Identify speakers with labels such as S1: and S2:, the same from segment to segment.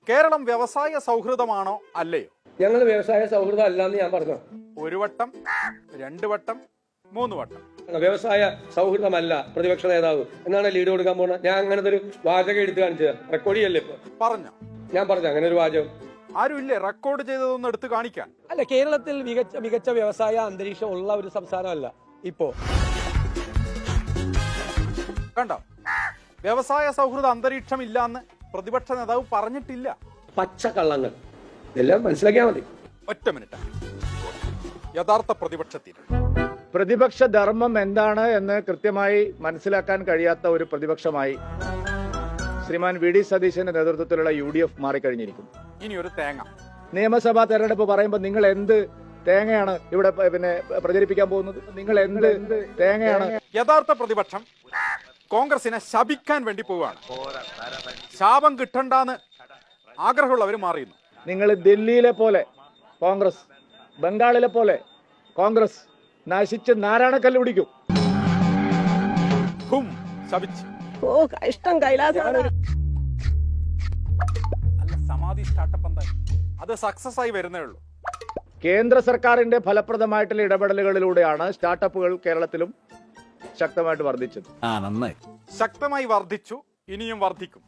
S1: കേരളം വ്യവസായ സൗഹൃദമാണോ അല്ലയോ?
S2: ഞങ്ങൾ വ്യവസായ സൗഹൃദം അല്ലാന്ന് ഞാൻ പറഞ്ഞു.
S1: ഒരു വട്ടം, രണ്ട് വട്ടം, മൂന്ന് വട്ടം.
S2: വ്യവസായ സൗഹൃദമല്ല പ്രതിപക്ഷ നേതാവ് എന്നാണ് ലീഡ് കൊടുക്കാൻ പോകുന്നത്. ഞാൻ അങ്ങനത്തെ ഒരു വാചകം എടുത്ത് കാണിച്ചത് റെക്കോർഡ് ചെയ്യല്ലേ ഇപ്പൊ
S1: പറഞ്ഞോ?
S2: ഞാൻ പറഞ്ഞു അങ്ങനെ ഒരു വാചകം.
S1: ആരും ഇല്ലേ റെക്കോർഡ് ചെയ്തതൊന്നും എടുത്ത് കാണിക്കാൻ?
S2: അല്ല, കേരളത്തിൽ മികച്ച വ്യവസായ അന്തരീക്ഷം ഉള്ള ഒരു സംസ്ഥാനമല്ല ഇപ്പോ.
S1: കണ്ടോ, വ്യവസായ സൗഹൃദ അന്തരീക്ഷം ഇല്ലാന്ന് പ്രതിപക്ഷ നേതാവ് പറഞ്ഞിട്ടില്ല.
S2: പച്ചക്കള്ളങ്ങൾ എല്ലാം മനസ്സിലാക്കിയാൽ മതി.
S1: ഒറ്റ മിനിറ്റ്. യഥാർത്ഥ പ്രതിപക്ഷത്തിൽ
S3: പ്രതിപക്ഷ ധർമ്മം എന്താണ് എന്ന് കൃത്യമായി മനസ്സിലാക്കാൻ കഴിയാത്ത ഒരു പ്രതിപക്ഷമായി ശ്രീമാൻ വി ഡി സതീശന്റെ നേതൃത്വത്തിലുള്ള UDF മാറിക്കഴിഞ്ഞിരിക്കുന്നു.
S1: ഇനി ഒരു തേങ്ങ.
S3: നിയമസഭാ തെരഞ്ഞെടുപ്പ് പറയുമ്പോൾ നിങ്ങൾ എന്ത് തേങ്ങയാണ് ഇവിടെ പ്രചരിപ്പിക്കാൻ പോകുന്നത്? നിങ്ങൾ എന്ത് തേങ്ങയാണ്?
S1: യഥാർത്ഥ പ്രതിപക്ഷം കോൺഗ്രസിനെ ശപിക്കാൻ വേണ്ടി പോവുകയാണ്. ശാപം കിട്ടണ്ടെന്ന് ആഗ്രഹമുള്ളവർ മാറിയുന്നു.
S3: നിങ്ങൾ ദില്ലിയിലെ പോലെ കോൺഗ്രസ്, ബംഗാളിലെ പോലെ കോൺഗ്രസ് നശിച്ച് നാരായണക്കല്ല് പിടിക്കും.
S1: ശപിച്ച്
S4: ഇഷ്ടം കൈലാസാണ്.
S1: അല്ല, സമാധി സ്റ്റാർട്ടപ്പ് എന്തായി? അത് സക്സസ് ആയി വരുന്നേ ഉള്ളൂ.
S3: കേന്ദ്ര സർക്കാരിന്റെ ഫലപ്രദമായിട്ടുള്ള ഇടപെടലുകളിലൂടെയാണ് സ്റ്റാർട്ടപ്പുകൾ കേരളത്തിലും ശക്തമായിട്ട് വർദ്ധിച്ചത്.
S1: നന്നായി ശക്തമായി വർദ്ധിച്ചു, ഇനിയും വർദ്ധിക്കും.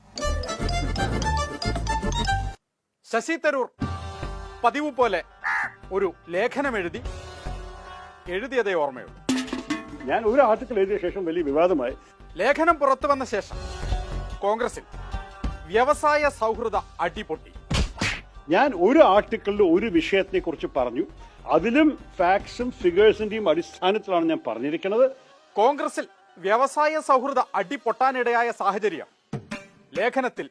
S1: ശശി തരൂർ പതിവ് പോലെ ഒരു ലേഖനം എഴുതിയതേ ഓർമ്മയുള്ളൂ.
S5: ഞാൻ ഒരു ആർട്ടിക്കിൾ എഴുതിയ ശേഷം വലിയ വിവാദമായി.
S1: ലേഖനം പുറത്തു വന്ന ശേഷം കോൺഗ്രസിൽ വ്യവസായ സൗഹൃദ അടിപൊട്ടി.
S5: ഞാൻ ഒരു ആർട്ടിക്കിളിൽ ഒരു വിഷയത്തെ കുറിച്ച് പറഞ്ഞു. അതിലും ഫാക്ട്സും ഫിഗേഴ്സിന്റെയും അടിസ്ഥാനത്തിലാണ് ഞാൻ പറഞ്ഞിരിക്കുന്നത്.
S1: കോൺഗ്രസിൽ വ്യവസായ സൗഹൃദ അടിപൊട്ടാനിടയായ സാഹചര്യം ലേഖനത്തിൽ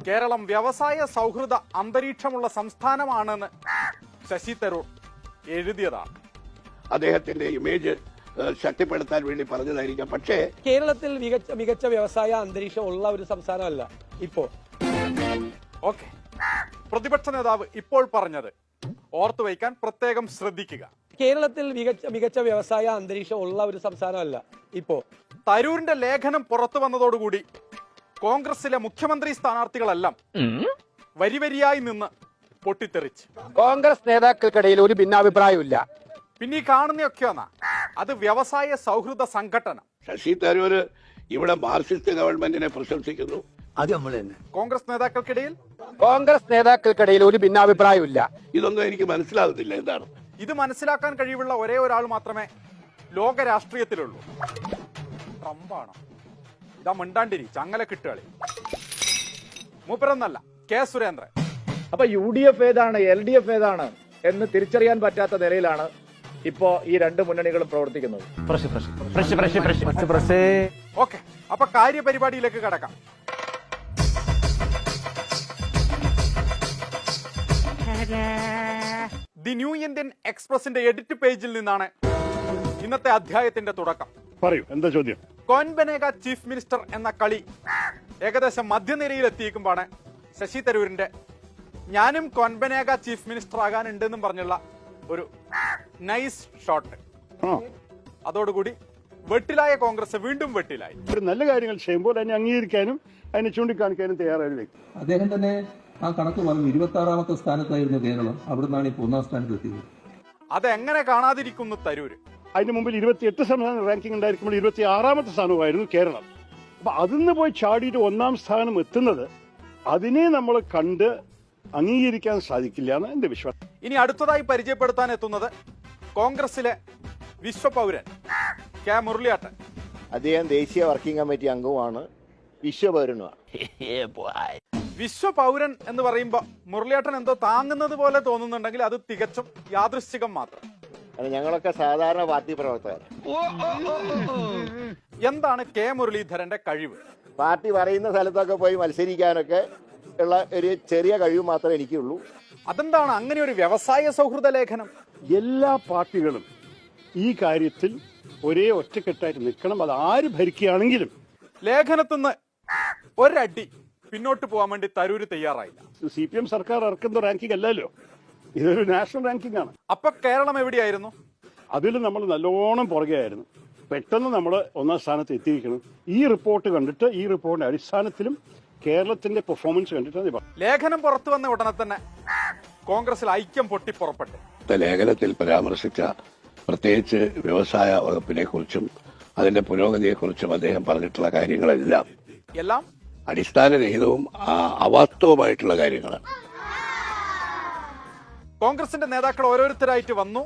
S1: കേരളം വ്യവസായ സൗഹൃദ അന്തരീക്ഷമുള്ള സംസ്ഥാനമാണെന്ന് ശശി തരൂർ എഴുതിയതാണ്.
S6: അദ്ദേഹത്തിന്റെ ഇമേജ് ശക്തിപ്പെടുത്താൻ വേണ്ടി പറഞ്ഞതായിരിക്കാം. പക്ഷേ
S2: കേരളത്തിൽ മികച്ച വ്യവസായ അന്തരീക്ഷം ഉള്ള ഒരു സംസ്ഥാനമല്ല ഇപ്പോ.
S1: ഓക്കെ, പ്രതിപക്ഷ നേതാവ് ഇപ്പോൾ പറഞ്ഞത് ഓർത്തു വയ്ക്കാൻ പ്രത്യേകം ശ്രദ്ധിക്കുക.
S2: കേരളത്തിൽ മികച്ച വ്യവസായ അന്തരീക്ഷം ഉള്ള ഒരു സംസ്ഥാനമല്ല ഇപ്പോ.
S1: തരൂരിന്റെ ലേഖനം പുറത്തു വന്നതോടുകൂടി കോൺഗ്രസിലെ മുഖ്യമന്ത്രി സ്ഥാനാർത്ഥികളെല്ലാം വരിവരിയായി നിന്ന് പൊട്ടിത്തെറിച്ച്.
S7: കോൺഗ്രസ് നേതാക്കൾക്കിടയിൽ ഒരു ഭിന്നാഭിപ്രായമില്ല.
S1: പിന്നെ ഈ കാണുന്നതൊക്കെയാ അത് വ്യവസായ സൗഹൃദ സംഘടന.
S6: ശശി തരൂർ ഇവിടെ മാർക്സിസ്റ്റ് ഗവൺമെന്റിനെ പ്രശംസിക്കുന്നു.
S7: അത് നമ്മൾ തന്നെ.
S1: കോൺഗ്രസ് നേതാക്കൾക്കിടയിൽ
S7: ഒരു ഭിന്നാഭിപ്രായമില്ല.
S6: ഇതൊന്നും എനിക്ക് മനസ്സിലാകുന്നില്ല എന്താണ്.
S1: ഇത് മനസ്സിലാക്കാൻ കഴിവുള്ള ഒരേ ഒരാൾ മാത്രമേ ലോക രാഷ്ട്രീയത്തിലുള്ളൂ. ട്രംപാണോ? ഇതാ മിണ്ടാണ്ടിരി ചങ്ങല കിട്ടുകളി. മൂപ്പരൊന്നല്ല, കെ സുരേന്ദ്രൻ.
S3: അപ്പൊ UDF ഏതാണ് LDF ഏതാണ് എന്ന് തിരിച്ചറിയാൻ പറ്റാത്ത നിലയിലാണ് ഇപ്പോ ഈ രണ്ട് മുന്നണികളും പ്രവർത്തിക്കുന്നത്.
S1: ഓക്കെ, അപ്പൊ കാര്യപരിപാടിയിലേക്ക് കടക്കാം. ദി ന്യൂ ഇന്ത്യൻ എക്സ്പ്രസിന്റെ എഡിറ്റ് പേജിൽ നിന്നാണ് ഇന്നത്തെ അധ്യായത്തിന്റെ തുടക്കം.
S5: പറയൂ, എന്താ ചോദ്യം?
S1: കോൻബനേഗ ചീഫ് മിനിസ്റ്റർ എന്ന കളി ഏകദേശം മധ്യനിരയിൽ എത്തിയിരിക്കുമ്പോഴാണ് ശശി തരൂരിന്റെ ഞാനും കോൻബനേഗ ചീഫ് മിനിസ്റ്റർ ആകാനുണ്ടെന്നും പറഞ്ഞുള്ള ഒരു നൈസ് ഷോട്ട്. അതോടുകൂടി വെട്ടിലായ കോൺഗ്രസ് വീണ്ടും വെട്ടിലായി.
S5: ഒരു നല്ല കാര്യങ്ങൾ ചെയ്യുമ്പോൾ അതിനെ അംഗീകരിക്കാനും അതിനെ ചൂണ്ടിക്കാണിക്കാനും തയ്യാറായ വ്യക്തി
S8: അദ്ദേഹം തന്നെ ആ കണക്ക് പറഞ്ഞു. 26ാമത്തെ സ്ഥാനത്തായിരുന്നു കേരളം, അവിടുന്നാണ് ഇപ്പോൾ 1ാം സ്ഥാനത്ത് എത്തിയത്.
S1: അതെങ്ങനെ കാണാതിരിക്കുന്നു തരൂര്?
S5: അതിന് മുമ്പിൽ 28 സംസ്ഥാന റാങ്കിംഗ് ഉണ്ടായിരിക്കുമ്പോൾ 26ാമത്തെ സ്ഥാനമായിരുന്നു കേരളം. അപ്പൊ അതിന്ന് പോയി ചാടിയിട്ട് 1ാം സ്ഥാനം എത്തുന്നത് അതിനെ നമ്മൾ കണ്ട് അംഗീകരിക്കാൻ സാധിക്കില്ല എന്ന് എന്റെ വിശ്വാസം.
S1: ഇനി അടുത്തതായി പരിചയപ്പെടുത്താൻ എത്തുന്നത് കോൺഗ്രസിലെ വിശ്വപൗരൻ കെ മുരളിയേട്ടൻ.
S9: അദ്ദേഹം ദേശീയ വർക്കിംഗ് കമ്മിറ്റി അംഗവുമാണ്, വിശ്വപൗരനുമാണ്.
S1: വിശ്വപൗരൻ എന്ന് പറയുമ്പോൾ മുരളിയേട്ടൻ എന്തോ താങ്ങുന്നത് പോലെ തോന്നുന്നുണ്ടെങ്കിൽ അത് തികച്ചും യാദൃശ്ചികം മാത്രം.
S9: ഞങ്ങളൊക്കെ സാധാരണ പാർട്ടി പ്രവർത്തകർ.
S1: എന്താണ് കെ മുരളീധരന്റെ കഴിവ്?
S9: പാർട്ടി പറയുന്ന സ്ഥലത്തൊക്കെ പോയി മത്സരിക്കാനൊക്കെ ഉള്ള ഒരു ചെറിയ കഴിവ് മാത്രമേ എനിക്കുള്ളൂ.
S1: അതെന്താണ് അങ്ങനെ ഒരു വ്യവസായ സൗഹൃദ ലേഖനം?
S5: എല്ലാ പാർട്ടികളും ഈ കാര്യത്തിൽ ഒരേ ഒറ്റക്കെട്ടായിട്ട് നിൽക്കണം. അത് ആര് ഭരിക്കുകയാണെങ്കിലും.
S1: ലേഖനത്തിന്ന് ഒരടി പിന്നോട്ട് പോകാൻ വേണ്ടി തരൂര് തയ്യാറായില്ല.
S5: CPM സർക്കാർ ഇറക്കുന്ന റാങ്കിംഗ് അല്ലല്ലോ, ഇതൊരു നാഷണൽ റാങ്കിംഗ് ആണ്.
S1: അപ്പൊ കേരളം എവിടെയായിരുന്നു?
S5: അതിൽ നമ്മൾ നല്ലോണം പുറകെയായിരുന്നു. പെട്ടെന്ന് നമ്മൾ 1ാം സ്ഥാനത്ത് എത്തിയിരിക്കണം. ഈ റിപ്പോർട്ട് കണ്ടിട്ട് ഈ റിപ്പോർട്ടിന്റെ അടിസ്ഥാനത്തിലും കേരളത്തിന്റെ പെർഫോമൻസ് കണ്ടിട്ടാണ് പറഞ്ഞത്.
S1: ലേഖനം പുറത്തു വന്ന ഉടനെ തന്നെ കോൺഗ്രസിൽ ഐക്യം പൊട്ടിപ്പുറപ്പെട്ടു.
S6: ലേഖനത്തിൽ പരാമർശിച്ച പ്രത്യേകിച്ച് വ്യവസായ വകുപ്പിനെ കുറിച്ചും അതിന്റെ പുരോഗതിയെക്കുറിച്ചും അദ്ദേഹം പറഞ്ഞിട്ടുള്ള കാര്യങ്ങളെല്ലാം
S1: എല്ലാം
S6: അടിസ്ഥാനരഹിതവും അവാസ്തവമായിട്ടുള്ള കാര്യങ്ങളാണ്.
S1: കോൺഗ്രസിന്റെ നേതാക്കൾ ഓരോരുത്തരായിട്ട് വന്നു,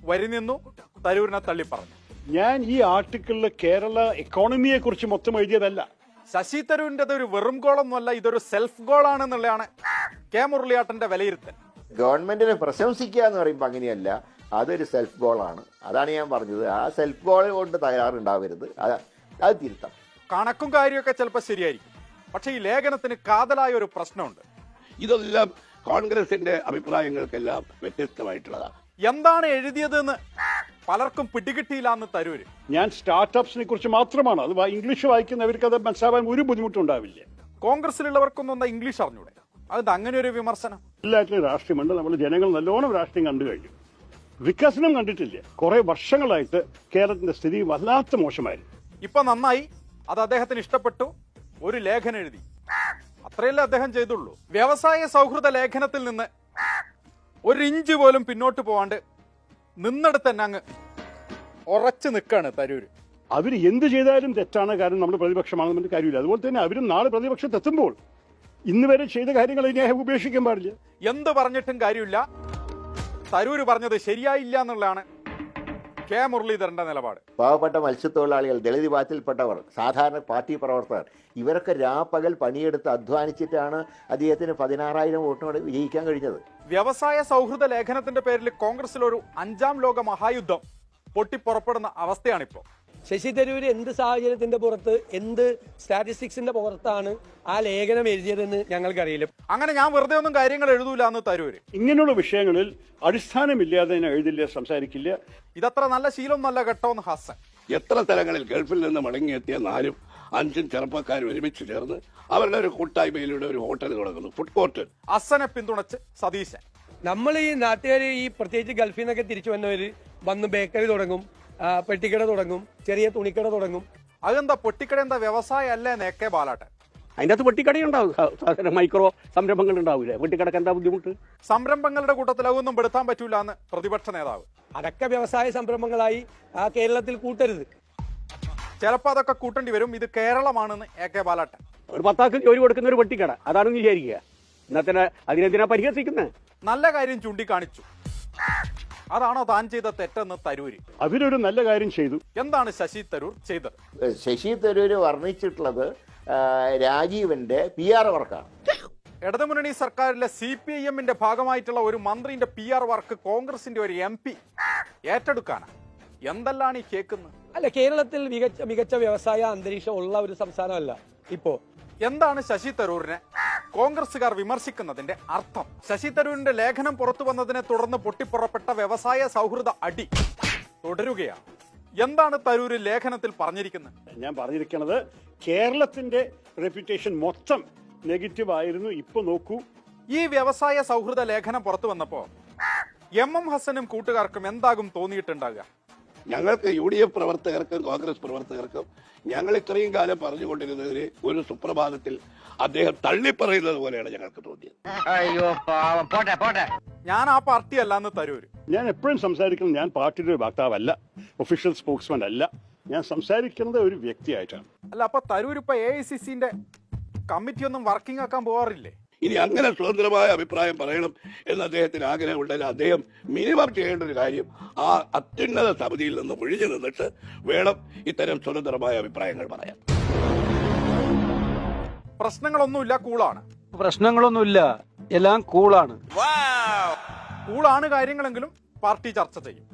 S1: വരി നിന്നു, തരൂരിനെ തള്ളി പറഞ്ഞു.
S5: ഞാൻ ഈ ആർട്ടിക്കിളിൽ കേരള എക്കോണമിയെ കുറിച്ച് മൊത്തം എഴുതിയതല്ല.
S1: ശശി തരൂരിന്റെ ഒരു വെറും ഗോളൊന്നുമല്ല, ഇതൊരു സെൽഫ് ഗോളാണെന്നുള്ളതാണ് കെ മുരളിയാട്ടന്റെ വിലയിരുത്തൽ.
S9: ഗവൺമെന്റിനെ പ്രശംസിക്കുക എന്ന് പറയുമ്പോൾ അങ്ങനെയല്ല, അതൊരു സെൽഫ് ഗോളാണ്. അതാണ് ഞാൻ പറഞ്ഞത്. ആ സെൽഫ് ഗോൾ കൊണ്ട് തയ്യാറുണ്ടാവരുത്, അത് തിരുത്താം.
S1: കണക്കും കാര്യമൊക്കെ ചിലപ്പോൾ ശരിയായിരിക്കും, പക്ഷെ ഈ ലേഖനത്തിന് കാതലായ ഒരു പ്രശ്നമുണ്ട്.
S6: ഇതെല്ലാം കോൺഗ്രസിന്റെ അഭിപ്രായങ്ങൾക്കെല്ലാം വ്യത്യസ്തമായിട്ടുള്ളതാണ്.
S1: എന്താണ് എഴുതിയതെന്ന് പലർക്കും പിടികിട്ടിയില്ല എന്ന് തരൂര്.
S5: ഞാൻ സ്റ്റാർട്ടപ്സിനെ കുറിച്ച് മാത്രമാണ്, അത് ഇംഗ്ലീഷ് വായിക്കുന്നവർക്ക് അത് മനസ്സിലാവാൻ ഒരു ബുദ്ധിമുട്ടുണ്ടാവില്ല.
S1: കോൺഗ്രസിലുള്ളവർക്കൊന്നും ഇംഗ്ലീഷ് അറിഞ്ഞൂടെ? അത് അങ്ങനെ ഒരു വിമർശനം.
S5: എല്ലാറ്റിലും രാഷ്ട്രീയമുണ്ട്. നമ്മൾ ജനങ്ങൾ നല്ലോണം രാഷ്ട്രീയം കണ്ടു കഴിഞ്ഞു, വികസനം കണ്ടിട്ടില്ല. കുറെ വർഷങ്ങളായിട്ട് കേരളത്തിന്റെ സ്ഥിതി വല്ലാത്ത മോശമായിരുന്നു.
S1: ഇപ്പൊ നന്നായി, അത് അദ്ദേഹത്തിന് ഇഷ്ടപ്പെട്ടു, ഒരു ലേഖനം എഴുതി, അത്രയല്ലേ അദ്ദേഹം ചെയ്തുള്ളൂ. വ്യവസായ സൗഹൃദ ലേഖനത്തിൽ നിന്ന് ഒരു ഇഞ്ച് പോലും പിന്നോട്ട് പോവാണ്ട് നിന്നെടുത്ത് തന്നെ അങ്ങ് ഉറച്ചു നിൽക്കാണ് തരൂര്.
S5: അവർ എന്ത് ചെയ്താലും തെറ്റാണ്, കാരണം നമ്മൾ പ്രതിപക്ഷമാണെന്ന് കാര്യമില്ല. അതുപോലെ തന്നെ അവരും നാളെ പ്രതിപക്ഷത്തെത്തുമ്പോൾ ഇന്ന് വരെ ചെയ്ത കാര്യങ്ങൾ ഇനി ഉപേക്ഷിക്കാൻ പാടില്ല.
S1: എന്ത് പറഞ്ഞിട്ടും കാര്യമില്ല, തരൂര് പറഞ്ഞത് ശരിയായില്ല എന്നുള്ളതാണ് കെ മുരളീധരന്റെ നിലപാട്.
S9: പാവപ്പെട്ട മത്സ്യത്തൊഴിലാളികൾ, ദളിത് വിഭാഗത്തിൽപ്പെട്ടവർ, സാധാരണ പാർട്ടി പ്രവർത്തകർ, ഇവരൊക്കെ രാപ്പകൽ പണിയെടുത്ത് അധ്വാനിച്ചിട്ടാണ് അദ്ദേഹത്തിന് 16,000 വോട്ടിനോട് വിജയിക്കാൻ കഴിഞ്ഞത്.
S1: വ്യവസായ സൗഹൃദ ലേഖനത്തിന്റെ പേരിൽ കോൺഗ്രസിൽ ഒരു 5ാം ലോക മഹായുദ്ധം പൊട്ടിപ്പുറപ്പെടുന്ന അവസ്ഥയാണിപ്പോ.
S2: ശശി തരൂര് എന്ത് സാഹചര്യത്തിന്റെ പുറത്ത്, എന്ത് സ്റ്റാറ്റിസ്റ്റിക്സിന്റെ പുറത്താണ് ആ ലേഖനം എഴുതിയതെന്ന് ഞങ്ങൾക്കറിയില്ല.
S1: അങ്ങനെ ഞാൻ വെറുതെ ഒന്നും കാര്യങ്ങൾ എഴുതൂല എന്ന് തരൂര്.
S5: ഇങ്ങനെയുള്ള വിഷയങ്ങളിൽ അടിസ്ഥാനമില്ലാതെ ഞാൻ എഴുതില്ല, സംസാരിക്കില്ല.
S1: ഇതത്ര നല്ല ശീലമൊന്നല്ല കേട്ടോ എന്ന് ഹസൻ.
S6: എത്ര സ്ഥലങ്ങളിൽ ഗൾഫിൽ നിന്ന് മടങ്ങിയെത്തിയ 4ഉം 5ഉം ചെറുപ്പക്കാർ ഒരുമിച്ച് ചേർന്ന് അവരുടെ ഒരു കൂട്ടായ്മയിലൂടെ ഒരു ഹോട്ടൽ തുടങ്ങുന്നു, ഫുഡ് കോർട്ട്.
S1: ഹസനെ പിന്തുണച്ച് സതീശൻ.
S2: നമ്മൾ ഈ നാട്ടുകാര്, ഈ പ്രത്യേകിച്ച് ഗൾഫിൽ നിന്നൊക്കെ തിരിച്ചു വന്നവര് വന്ന് ബേക്കറി തുടങ്ങും, പെട്ടിക്കട തുടങ്ങും, ചെറിയ തുണിക്കട തുടങ്ങും.
S1: അതെന്താ പൊട്ടിക്കട, എന്താ വ്യവസായം അല്ലേ നേക്കെ ബാലാട്ടൻ?
S7: അതിന്റെ അകത്ത് വെട്ടിക്കടയുണ്ടാവും, മൈക്രോ സംരംഭങ്ങൾ ഉണ്ടാവില്ലേ? വെട്ടിക്കടക്ക് എന്താ ബുദ്ധിമുട്ട്?
S1: സംരംഭങ്ങളുടെ കൂട്ടത്തിൽ അതൊന്നും പെടുത്താൻ പറ്റൂല എന്ന് പ്രതിപക്ഷ നേതാവ്.
S2: അതൊക്കെ വ്യവസായ സംരംഭങ്ങളായി കേരളത്തിൽ കൂട്ടരുത്.
S1: ചിലപ്പോ അതൊക്കെ കൂട്ടേണ്ടി വരും. ഇത് കേരളമാണെന്ന് എ കെ ബാലാട്ടൻ.
S7: ഒരു 10 ആൾക്ക് ജോലി കൊടുക്കുന്ന ഒരു വെട്ടിക്കട, അതാണെന്ന് വിചാരിക്കുക. ഇന്നത്തെ അതിനെന്തിനാ പരിഹസിക്കുന്നത്?
S1: നല്ല കാര്യം ചൂണ്ടിക്കാണിച്ചു. അതാണോ താൻ ചെയ്ത തെറ്റെന്ന് തരൂര്.
S5: അവരൊരു നല്ല കാര്യം ചെയ്തു.
S1: എന്താണ് ശശി തരൂർ ചെയ്തത്?
S9: ശശി തരൂര് വർണ്ണിച്ചിട്ടുള്ളത് രാജീവിന്റെ PR വർക്കാണ്.
S1: ഇടതുമുന്നണി സർക്കാരിലെ CPIM-ന്റെ ഭാഗമായിട്ടുള്ള ഒരു മന്ത്രിന്റെ PR വർക്ക് കോൺഗ്രസിന്റെ ഒരു MP ഏറ്റെടുക്കാനാണ്. എന്തെല്ലാം ഈ കേൾക്കുന്നത്?
S2: അല്ല, കേരളത്തിൽ മികച്ച വ്യവസായ അന്തരീക്ഷം ഉള്ള ഒരു സംസ്ഥാനമല്ല ഇപ്പോ.
S1: എന്താണ് ശശി തരൂരിനെ കോൺഗ്രസുകാർ വിമർശിക്കുന്നതിന്റെ അർത്ഥം? ശശി തരൂരിന്റെ ലേഖനം പുറത്തു വന്നതിനെ തുടർന്ന് പൊട്ടിപ്പുറപ്പെട്ട വ്യവസായ സൗഹൃദ അടി തുടരുകയാണ്. എന്താണ് തരൂര് ലേഖനത്തിൽ പറഞ്ഞിരിക്കുന്നത്?
S5: ഞാൻ പറഞ്ഞിരിക്കുന്നത് കേരളത്തിന്റെ റെപ്യൂട്ടേഷൻ മൊത്തം നെഗറ്റീവ് ആയിരുന്നു. ഇപ്പൊ നോക്കൂ,
S1: ഈ വ്യവസായ സൗഹൃദ ലേഖനം പുറത്തു വന്നപ്പോ MM ഹസനും കൂട്ടുകാർക്കും എന്താകും തോന്നിയിട്ടുണ്ടാകുക?
S6: ഞങ്ങൾക്ക് UDF പ്രവർത്തകർക്കും കോൺഗ്രസ് പ്രവർത്തകർക്കും ഞങ്ങൾ ഇത്രയും കാലം പറഞ്ഞുകൊണ്ടിരുന്നതിന് ഒരു സുപ്രഭാതത്തിൽ അദ്ദേഹം തള്ളിപ്പറയുന്നത് പോലെയാണ് ഞങ്ങൾക്ക് തോന്നിയത്.
S1: ഞാൻ ആ പാർട്ടി അല്ല എന്ന് തരൂര്.
S5: ഞാൻ എപ്പോഴും സംസാരിക്കുന്നത്, ഞാൻ പാർട്ടിയുടെ ഒരു വക്താവല്ല, ഒഫീഷ്യൽ സ്പോക്സ്മാൻ അല്ല. ഞാൻ സംസാരിക്കുന്നത് ഒരു വ്യക്തിയായിട്ടാണ്.
S1: അല്ല, അപ്പൊ തരൂർ ഇപ്പൊ AICC-ന്റെ കമ്മിറ്റി ഒന്നും വർക്കിംഗ് ആക്കാൻ പോകാറില്ലേ?
S6: ഇനി അങ്ങനെ സ്വതന്ത്രമായ അഭിപ്രായം പറയണം എന്ന് അദ്ദേഹത്തിന് ആഗ്രഹമുണ്ടെങ്കിൽ അദ്ദേഹം മിനിമം ചെയ്യേണ്ട ഒരു കാര്യം ആ അത്യുന്നത സമിതിയിൽ നിന്ന് ഒഴിഞ്ഞു നിന്നിട്ട് വേണം ഇത്തരം സ്വതന്ത്രമായ അഭിപ്രായങ്ങൾ പറയാൻ.
S1: പ്രശ്നങ്ങളൊന്നുമില്ല, കൂളാണ്.
S7: പ്രശ്നങ്ങളൊന്നുമില്ല, എല്ലാം കൂളാണ്.
S1: കൂളാണ് കാര്യങ്ങളെങ്കിലും പാർട്ടി ചർച്ച ചെയ്യും.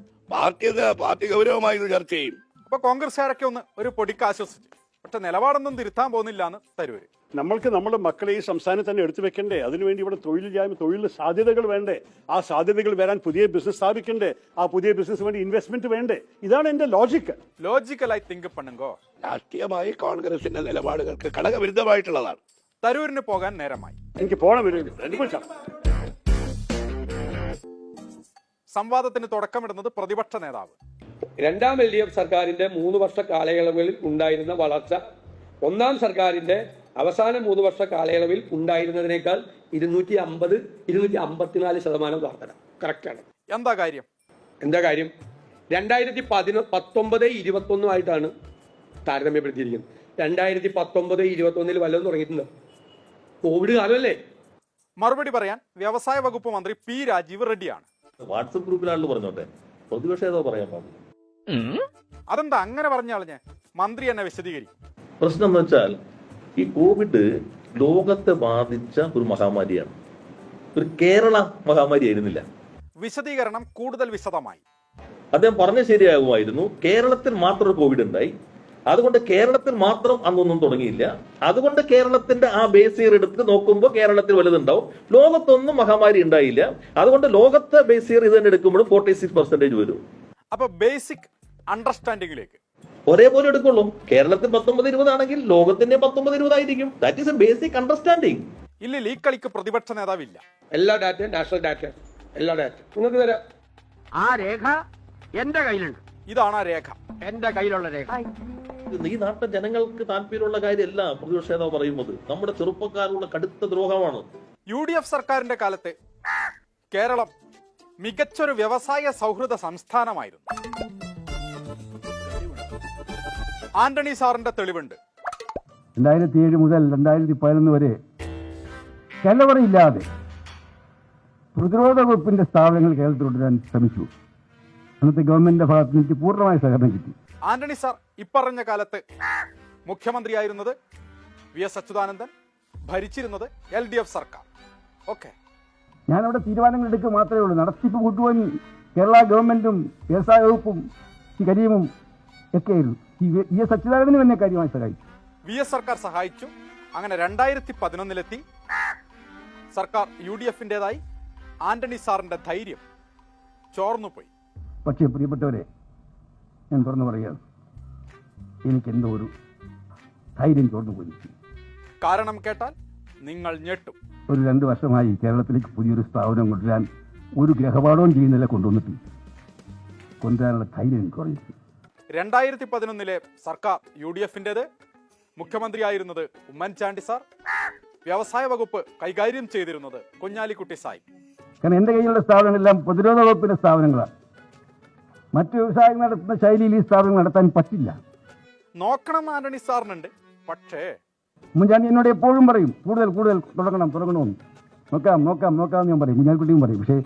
S6: പാർട്ടി ഗൗരവമായി ഇത് ചർച്ച ചെയ്യും.
S1: അപ്പൊ കോൺഗ്രസ്സുകാരൊക്കെ ഒന്ന് ഒരു പൊടിക്ക് ആശ്വസിച്ചു. പക്ഷെ നിലപാടൊന്നും തിരുത്താൻ പോകുന്നില്ല എന്ന് തരൂര്.
S5: നമ്മൾക്ക് നമ്മുടെ മക്കളെ ഈ സംസ്ഥാനത്ത് തന്നെ എടുത്തു വെക്കണ്ടേ? അതിനുവേണ്ടി ഇവിടെ തൊഴിലില്ലായ്മ, തൊഴിൽ സാധ്യതകൾ വേണ്ടേ? ആ സാധ്യതകൾ വരാൻ പുതിയ ബിസിനസ് സ്ഥാപിക്കണ്ടേ? ആ പുതിയ ബിസിനസ് വേണ്ടി ഇൻവെസ്റ്റ്മെന്റ് വേണ്ടേ? ഇതാണ് എന്റെ ലോജിക്കലായി
S1: തിങ്ക് പണ്ണുങ്കോ.
S6: രാഷ്ട്രീയമായി കോൺഗ്രസിന്റെ നിലപാടുകൾക്ക് ഘടകവിരുദ്ധമായിട്ടുള്ളതാണ്.
S1: തരൂരിന് പോകാൻ നേരമായി.
S5: എനിക്ക് പോകണം.
S1: സംവാദത്തിന് തുടക്കമിടുന്നത് പ്രതിപക്ഷ നേതാവ്.
S2: 2ാം LDF സർക്കാരിന്റെ 3 വർഷ കാലയളവിൽ ഉണ്ടായിരുന്ന വളർച്ച 1ാം സർക്കാരിന്റെ അവസാന 3 വർഷ കാലയളവിൽ ഉണ്ടായിരുന്നതിനേക്കാൾ 250, 254% വർധന. കറക്റ്റാണ്.
S1: എന്താ കാര്യം?
S2: 2019, 21 താരതമ്യപ്പെടുത്തിയിരിക്കുന്നത്. 2019, 21 വല്ലതും തുടങ്ങിയിട്ടുണ്ടോ? കോവിഡ് കാലമല്ലേ?
S1: മറുപടി പറയാൻ വ്യവസായ വകുപ്പ് മന്ത്രി പി രാജീവ് റെഡ്ഡിയാണ്.
S8: വാട്സപ്പ് ഗ്രൂപ്പിലാണെന്ന് പറഞ്ഞോട്ടെ, പ്രതിപക്ഷം ഏതോ പറയാൻ പാടില്ല.
S1: അതെന്താ അങ്ങനെ പറഞ്ഞാളഞ്ഞ്? മന്ത്രി എന്നെ വിശദീകരിക്കും.
S8: പ്രശ്നം എന്ന് വെച്ചാൽ ഈ കോവിഡ് ലോകത്തെ ബാധിച്ച ഒരു മഹാമാരിയാണ്, ഒരു കേരള മഹാമാരി ആയിരുന്നില്ല.
S1: വിശദീകരണം കൂടുതൽ വിശദമായി.
S8: അദ്ദേഹം പറഞ്ഞ ശരിയാകുമായിരുന്നു. കേരളത്തിൽ മാത്രം ഒരു കോവിഡ് ഉണ്ടായി, അതുകൊണ്ട് കേരളത്തിൽ മാത്രം അന്നൊന്നും തുടങ്ങിയില്ല, അതുകൊണ്ട് കേരളത്തിന്റെ ആ ബേസ് ഇയർ എടുത്ത് നോക്കുമ്പോൾ കേരളത്തിൽ വലുതുണ്ടാവും, ലോകത്തൊന്നും മഹാമാരി ഉണ്ടായില്ല, അതുകൊണ്ട് ലോകത്തെ ബേസ് ഇയർ ഇത് തന്നെ എടുക്കുമ്പോഴും 46% വരും.
S1: അപ്പൊ ബേസിക് അണ്ടർസ്റ്റാൻഡിംഗിലേക്ക്
S8: ഒരേപോലെ എടുക്കുള്ളൂ. കേരളത്തിൽ 19-20 ആണെങ്കിൽ ലോകത്തിന്റെ 19-20 ആയിരിക്കും. That is A basic understanding.
S1: ഇല്ല, ഈ കളിക്ക് പ്രതിപക്ഷ നേതാവില്ല.
S2: എല്ലാ ഡാറ്റയും നാഷണൽ ഡാറ്റ, എല്ലാ ഡാറ്റ നിങ്ങൾക്ക് തരാം.
S7: ആ രേഖ എന്റെ കയ്യിലുണ്ട്.
S1: ഇതാണ് ആ രേഖ,
S7: എന്റെ കയ്യിലുള്ള രേഖ.
S8: ഈ നാട്ടിലെ ജനങ്ങൾക്ക് താല്പര്യമുള്ള കാര്യമല്ല പ്രതിപക്ഷ നേതാവ് പറയുന്നത്. നമ്മുടെ ചെറുപ്പക്കാരുള്ള കടുത്ത ദ്രോഹമാണ്.
S1: UDF സർക്കാരിന്റെ കാലത്ത് കേരളം മികച്ചൊരു വ്യവസായ സൗഹൃദ സംസ്ഥാനമായിരുന്നു. ആന്റണി സാറിന്റെ തെളിവുണ്ട്.
S10: 2007 മുതൽ 2011 വരെ ചെലവറിയില്ലാതെ പ്രതിരോധ വകുപ്പിന്റെ സ്ഥാപനങ്ങൾ കേരളത്തിൽ കൊണ്ടുവരാൻ ശ്രമിച്ചു. അന്നത്തെ ഗവൺമെന്റിന്റെ ഭാഗത്ത് നിന്ന് പൂർണ്ണമായ സഹകരണം കിട്ടി.
S1: ആന്റണി സാർ ഇപ്പറഞ്ഞ കാലത്ത് മുഖ്യമന്ത്രിയായിരുന്നത് VS അച്യുതാനന്ദൻ, ഭരിച്ചിരുന്നത് LDF സർക്കാർ. ഓക്കെ,
S10: ഞാനവിടെ തീരുമാനങ്ങൾ എടുക്കുക മാത്രമേ ഉള്ളൂ. നടത്തിപ്പ് കൂട്ടുവാൻ കേരള ഗവൺമെന്റും വ്യവസായ വകുപ്പും കരീമും ഒക്കെയായിരുന്നു. VS അച്യുതാനന്ദനും എന്നെ കാര്യമായി സഹായിച്ചു.
S1: VS സർക്കാർ സഹായിച്ചു. അങ്ങനെ 2011 സർക്കാർ UDFന്റേതായി. ആന്റണി സാറിന്റെ ധൈര്യം ചോർന്നുപോയി.
S10: പക്ഷേ പ്രിയപ്പെട്ടവരെ, ഞാൻ തുറന്നു പറയുകയാണ്, എനിക്കെന്തോ ഒരു ധൈര്യം ചോർന്നു പോയി.
S1: കാരണം കേട്ടാൽ നിങ്ങൾ ഞെട്ടും.
S10: ഒരു 2 വർഷമായി കേരളത്തിലേക്ക് പുതിയൊരു സ്ഥാപനം കൊണ്ടുവരാൻ ഒരു ഗ്രഹപാഠവും ചെയ്യുന്നില്ല, കൊണ്ടുവരാനുള്ള ധൈര്യം എനിക്ക് കുറഞ്ഞു.
S1: 2011 സർക്കാർ UDFന്റേത്. മുഖ്യമന്ത്രിയായിരുന്നത് ഉമ്മൻചാണ്ടി സാർ. വ്യവസായ വകുപ്പ് കൈകാര്യം ചെയ്തിരുന്നത് കുഞ്ഞാലിക്കുട്ടി സാഹിബ്.
S10: കാരണം എൻ്റെ കയ്യിലുള്ള സ്ഥാപനങ്ങളെല്ലാം പ്രതിരോധ വകുപ്പിന്റെ സ്ഥാപനങ്ങളാണ്. മറ്റു വ്യവസായം നടത്തുന്ന ശൈലിയിൽ ഈ സ്ഥാപനങ്ങൾ നടത്താൻ പറ്റില്ല.
S1: നോക്കണം ആന്റണി സാറിനുണ്ട്. പക്ഷേ
S10: ഉമ്മൻചാണ്ടി എന്നോട് എപ്പോഴും പറയും, കൂടുതൽ തുടങ്ങണമെന്ന്. നോക്കാം ഞാൻ പറയും, കുഞ്ഞാലിക്കുട്ടിയും പറയും. പക്ഷേ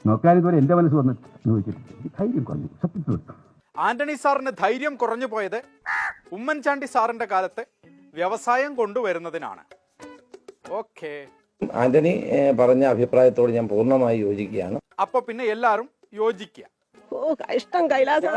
S10: നോക്കാൻ ഇതുവരെ എൻ്റെ മനസ്സ് വന്നിട്ട് ചോദിച്ചിട്ട് ധൈര്യം കുറഞ്ഞു. സത്യത്തിൽ
S1: ആന്റണി സാറിന് ധൈര്യം കുറഞ്ഞു പോയത് ഉമ്മൻചാണ്ടി സാറിന്റെ കാലത്ത് വ്യവസായം കൊണ്ടുവരുന്നതിനാണ്. ഓക്കെ,
S11: ആന്റണി പറഞ്ഞ അഭിപ്രായത്തോട് ഞാൻ പൂർണ്ണമായി യോജിക്കുകയാണ്.
S1: അപ്പൊ പിന്നെ എല്ലാരും യോജിക്കുക.
S4: ഓ, കഷ്ടം കൈലാസം.